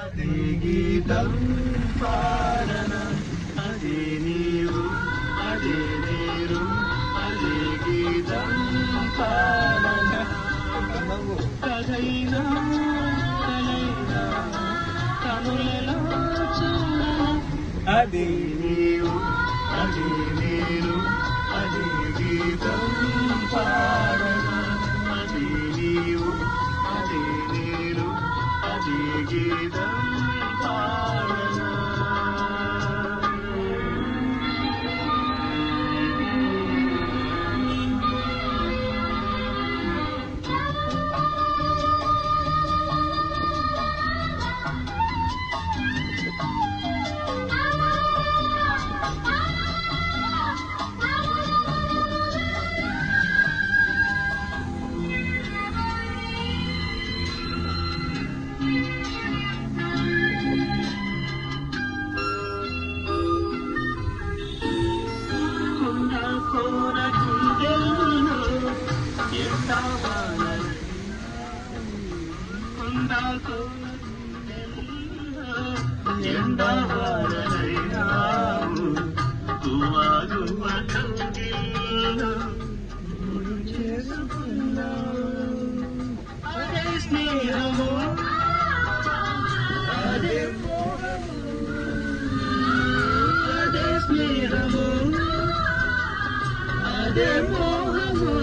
అదే గీతం పాడన అదే నీవు అదే నీరు అదే గీతం పాడన కథైనా కలైనా కనులలో చూడన అదే నీవు అదే నీరు అదే గీతం పాడన అదే నీవు అదే నీరు అదే గీతం పాడన అదే స్నేహము అదే అదే స్నేహము అదే మోహము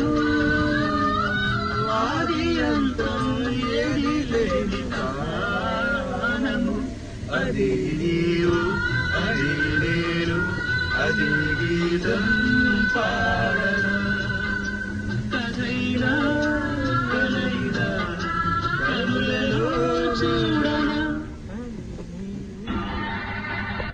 ఆది అంతం ఏది లేని ప్రాణము అదే నీవు అదే నేను అదే గీతం పాడన కథైనా